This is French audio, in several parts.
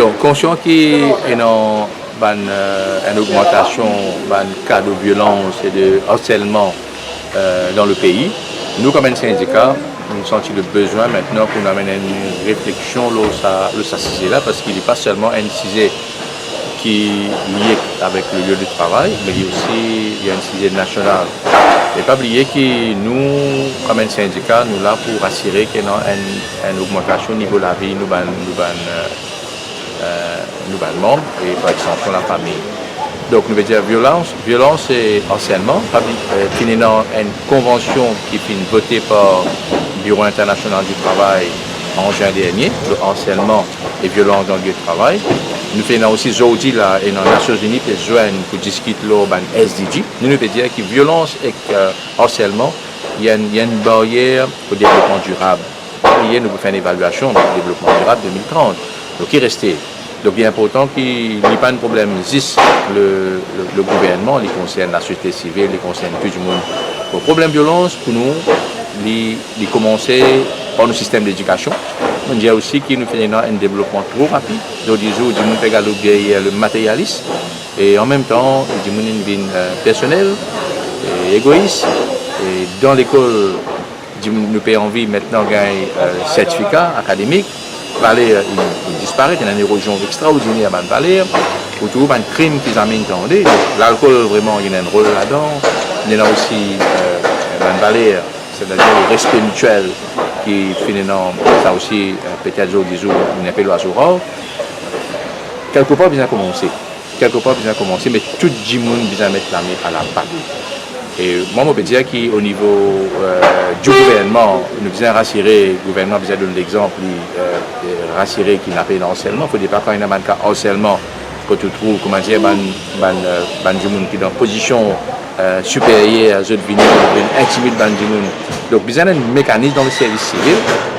Donc, conscient qu'il y a une augmentation des cas de violence et de harcèlement dans le pays, nous, comme un syndicat, nous avons senti le besoin maintenant qu'on amène une réflexion là, parce qu'il n'est pas seulement un sujet qui est lié avec le lieu de travail, mais il y a un sujet national. Et pas oublier que nous, comme un syndicat, nous là pour assurer qu'il y a une augmentation au niveau de la vie, nous membres et par extension la famille. Donc nous veut dire violence et harcèlement. Qui est dans une convention qui est votée par le Bureau international du travail en juin dernier, le harcèlement et violence dans le lieu de travail. Nous faisons aussi aujourd'hui là et dans les Nations Unies qui joignent pour discuter le SDG. Nous veut dire que violence et harcèlement, il y a une barrière au développement durable. Hier, nous faisons une évaluation du développement durable 2030. Donc il restait. Donc il est important qu'il n'y ait pas de problème. Juste le gouvernement, les concerne la société civile, les concerne tout le monde. Le problème de violence, pour nous, il commencer par le système d'éducation. On dit aussi qu'il nous fait un développement trop rapide. Donc des jours, il nous fait le matérialisme. Et en même temps, il nous fait personnel, et égoïste. Et dans l'école, nous avons envie maintenant de gagner un certificat académique. Valère, il disparaît, il y a une érosion extraordinaire à Valère. Pour tout, un crime qu'ils amènent dans l'idée. L'alcool, vraiment, il y a un rôle là-dedans. Il y a aussi Valère, c'est-à-dire le respect mutuel qui finalement, ça aussi, peut-être des jours, il n'y a pas l'oiseau rare. Quelque part, il a commencé. Mais tout le monde vient mettre la main à la pâte. Et moi, je peux dire qu'au niveau du gouvernement, nous devons rassurer, le gouvernement vient de l'exemple, rassurer qu'il n'a pas d'harcèlement. Il ne faut pas quand il y a un cas harcèlement, que tu trouves, comment dire, du monde qui est dans une position supérieure à eux, intimider du monde. Donc, il y a un mécanisme dans le service civil,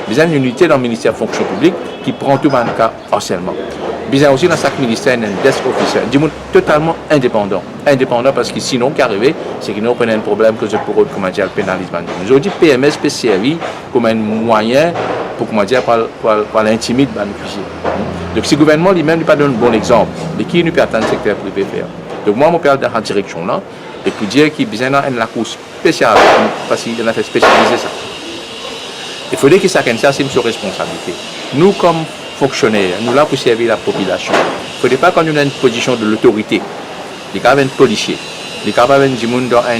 il y a une unité dans le ministère de la fonction publique qui prend tout le cas harcèlement. Il y a aussi dans chaque ministère un desk officer, du monde totalement indépendant. Indépendant parce que sinon, ce qui arrive, c'est qu'ils n'ont pas un problème que je pourrais pénaliser. Aujourd'hui, PMS peut servir comme un moyen pour l'intimider. Donc, si le gouvernement lui-même n'a pas donné un bon exemple, mais qui ne peut attendre le secteur privé faire. Donc, moi, je parle dans cette direction-là, et pour dire qu'il y a une course spéciale, parce qu'il a fait spécialiser ça. Il faudrait que chacun assume ses responsabilités. Nous, comme fonctionnaires, nous là pour servir la population. Il ne faudrait pas qu'on ait une position de l'autorité. Il y a un policier, il y a du monde dans un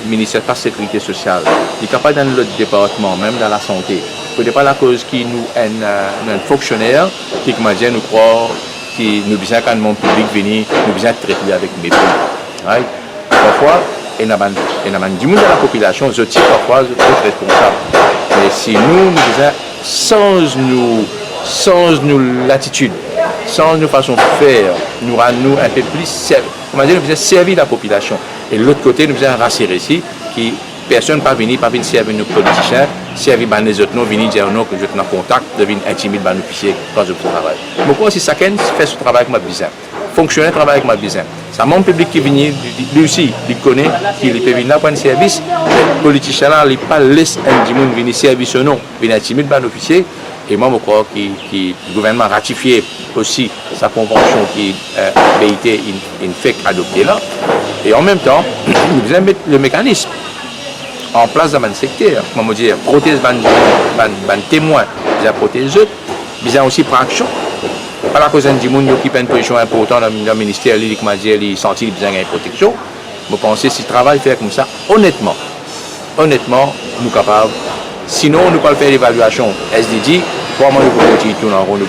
ministère de la sécurité sociale, il y a dans l'autre département, même dans la santé. Il ne faudrait pas la cause qui nous un fonctionnaire qui nous croit que nous besoin quand le monde public venir, nous besoin traiter avec mépris. Right? Parfois, il y a du monde dans la population, je tire parfois d'autres responsables. Mais si nous besoin sans nous l'attitude, sans nos façons de faire, nous rendons un peu plus nous besoin servir la population. Et de l'autre côté, nous besoin rassurer ici que personne ne peut venir servir nos politiciens, servir les autres, nous venir dire non que je suis en contact, devenir intimider nos officiers quand je travaille. Mais pourquoi si chacun fait ce travail avec ma besoin, fonctionner travail avec ma besoin. C'est un monde public qui vient, lui aussi, il connaît, qu'il peut venir là pour un service, les politiciens là, ils ne pas laisser un monde venir service ou non, venir intimider nos officiers. Et moi, je crois que le gouvernement a ratifié aussi sa convention qui a été fait adopter là. Et en même temps, nous devons mettre le mécanisme en place dans le secteur. Comment dire, protéger les témoins, les protéger, mais aussi prendre action. Pas la cause du monde qui prend une position importante dans le ministère, qui m'a dit qu'il sentit besoin d'une protection. Je pense que si le travail fait comme ça, honnêtement, nous sommes capables. Sinon, nous pouvons faire l'évaluation SDG, comment nous pouvons continuer tout en rond,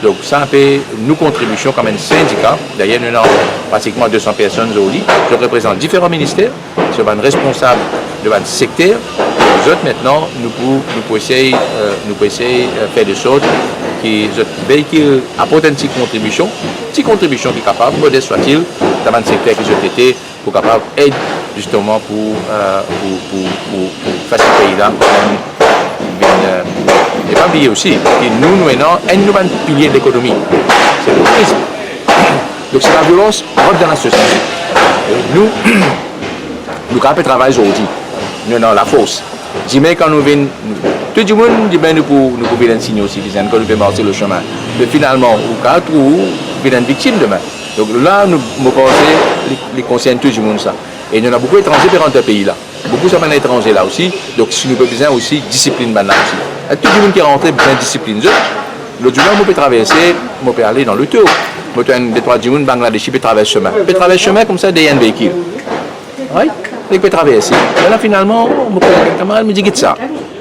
Donc, ça a fait nos contributions comme un syndicat. D'ailleurs, nous avons pratiquement 200 personnes aujourd'hui. Je représente différents ministères, je suis responsable de votre secteur. Nous autres, maintenant, nous pouvons essayer de faire de sorte que le véhicule apporte une petite contribution qui est capable, modeste soit-il, dans le secteur que je été pour capable d'aider justement pour faire ce pays-là. Et pas oublier aussi que nous avons un nouvel pilier de l'économie. C'est le tourisme. Donc c'est la violence rentre dans la société. Nous avons travaillé aujourd'hui. Nous dans la fosse. Dis-moi quand nous venons tout le monde dit, ben, nous pouvons un signe aussi, quand nous pouvons marcher le chemin. Mais finalement, au cas où, nous sommes victime demain. Donc là, nous pensons, les concerne tout le monde ça. Et il y en a beaucoup d'étrangers qui rentrent dans ce pays-là. Beaucoup sont étrangers là aussi. Donc si nous avons besoin aussi discipline maintenant aussi. Et tout le monde qui est rentré besoin de discipline. L'autre jour, on peut traverser, on peut aller dans le tour. On peut un des trois du monde Bangladeshi peut traverser le chemin. On peut traverser le chemin comme ça, des véhicules. Oui, il peut traverser. Et là, finalement, mon camarade me dit que ça.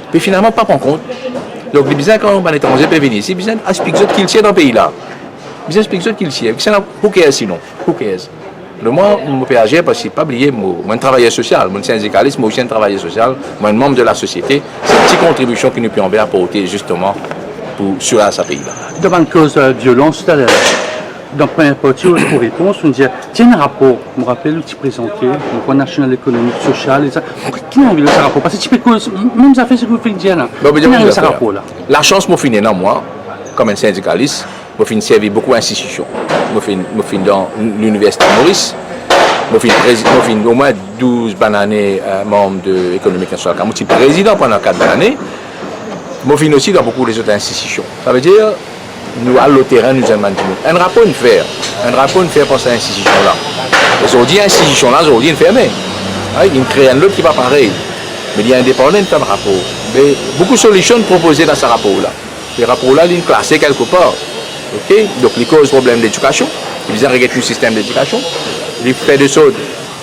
Puis finalement, pas prendre compte. Donc, les besoins quand un étranger peut venir ici, les besoins expliquer ce qu'il sait dans le pays là. Les besoins expliquer ce qu'il sait. Who cares sinon? Who cares? Le moi, je peux agir parce que pas oublier, moi, un travailleur social, mon syndicaliste, moi aussi un travailleur social, moi un membre de la société. C'est une petite contribution que nous pouvons apporter justement sur ce pays-là. Devant une cause de violence, tout à l'heure, dans la première partie, pour réponse, on disait, tiens un rapport, je me rappelle, tu présentais, le point national économique, social, et ça. Qui n'a envie de ce rapport? Parce que tu peux cause, même ça fait ce que vous faites dire là. Qui n'a envie de ce rapport-là? La chance, moi, finie dans moi, comme un syndicaliste, je finis servir beaucoup d'institutions. Je finis dans l'Université Maurice. Je finis au moins 12 années membre de l'économie nationale. Je suis président pendant 4 années. Je finis aussi dans beaucoup des autres institutions. Ça veut dire, nous, à le terrain, nous avons un rapport à faire. Un rapport à faire pour cette institution-là. Et aujourd'hui, l'institution-là, aujourd'hui, elle est fermée. Il crée un autre qui va pareil. Mais il y a indépendant comme rapport. Mais beaucoup de solutions proposées dans ce rapport-là. Ce rapport-là, il est classé quelque part. Okay? Donc, il cause problème d'éducation. Il vient régler tout le système d'éducation. Il fait des choses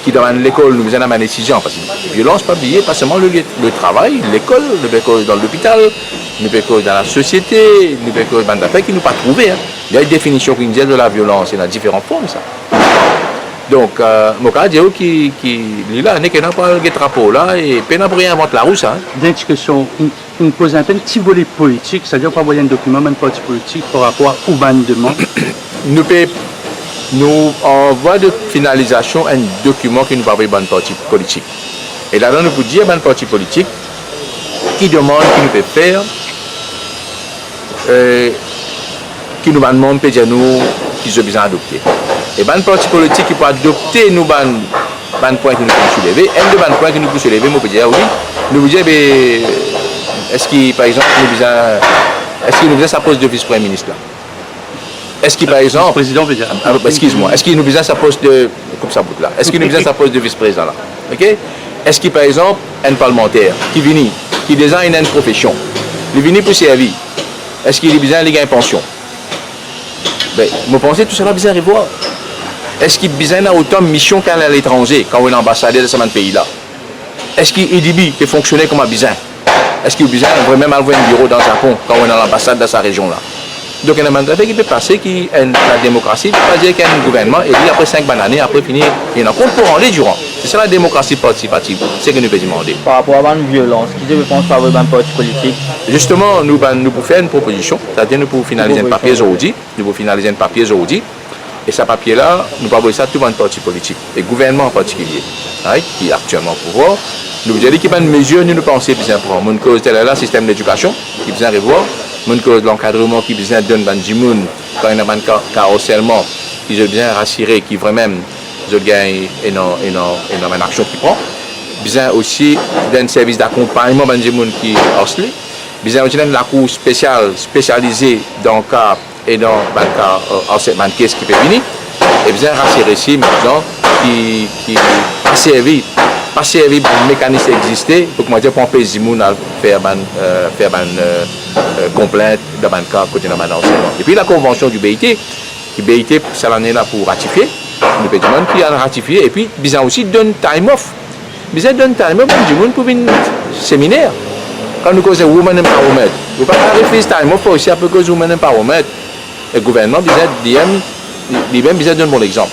qui dans l'école, nous avons une décision. Parce que la violence, pas oublier, pas seulement le travail, l'école, nous peut dans l'hôpital, nous peut dans la société, nous peut dans l'affaire qui nous pas trouvé. Hein. Il y a une définition qui nous dit de la violence, il y a différentes formes, ça. Donc, mon cas, dire qu'il là, n'est qu'un pas le drapeau là, et peine pour rien inventer la roue, ça. D'éducation, il pose un petit volet politique, c'est-à-dire pas envoyer un document, même parti politique, par rapport au bandement. Nous, en voie de finalisation, un document qui nous parle de bonne parti politique. Et là, nous pouvons dire bonne parti politique qui demande, qui nous peut faire, qui nous demande, peut dire nous, qui sont besoin d'adopter. Et bonne parti politique qui peut adopter nous, bonne point qui nous peut soulever. Un de bonnes points qui nous peut soulever, nous peut dire oui. Nous pouvons dire, est-ce qu'il, par exemple, nous besoin sa poste de vice-premier ministre là? Est-ce qu'il, par exemple, président veut dire. Excuse-moi, est-ce qu'il nous besoin sa poste de, comme ça bout là, est-ce qu'il nous besoin sa poste de vice-président là, ok? Est-ce qu'il, par exemple, un parlementaire qui vient, qui déjà a une profession, il vient pour servir, est-ce qu'il a besoin de gagner une pension? Ben, je pense que tout cela besoin de revoir. Est-ce qu'il a besoin d'autant de mission qu'à l'étranger, quand on est ambassadeur de ce pays-là? Est-ce qu'il dit qu'il fonctionne comme un besoin? Est-ce qu'il a besoin de vraiment avoir un bureau dans le Japon quand on est dans l'ambassade de sa région là? Donc, il y a un mandat qui peut passer, la démocratie, il ne peut pas dire qu'il y a un gouvernement, et puis après 5 années, après finir, il y en a compte pour aller durant. C'est ça la démocratie participative, c'est ce que nous pouvons demander. Par rapport à la violence, qui ne pense pas avoir un parti politique? Justement, nous pouvons faire une proposition, c'est-à-dire nous pouvons finaliser un papier aujourd'hui, et ce papier-là, nous pouvons envoyer ça à tout un parti politique, et gouvernement en particulier, qui est actuellement au pouvoir. Nous avons dit qu'il y a une mesure, nous pensons plus important. Mon cause tel là, système d'éducation, qui besoin de revoir. Mon cause l'encadrement qui besoin de donner des gens quand il y a un carrossellement, qui ont bien rassuré, qui vraiment ont gagné une action qui prend. Besoin aussi d'un service d'accompagnement des gens qui oscillent. Besoin aussi d'une cour spécialisée dans le cas et dans le cas caisse qui peut venir. Et besoin rassurer ici, maintenant, qui a servi. Pas servi pour le mécanisme existé pour que pour empêcher les gens de faire complainte dans le cas côté de l'enseignement. Et puis la convention du BIT, qui BIT, c'est l'année là pour ratifier, le pays qui a ratifié, et puis besoin aussi donne time off. Besoin donne time off pour un séminaire. Quand nous causons Women Empowerment, vous ne pouvez pas refuser time off aussi à peu que Women Empowerment. Le gouvernement besoin de dire, besoin d'un bon exemple.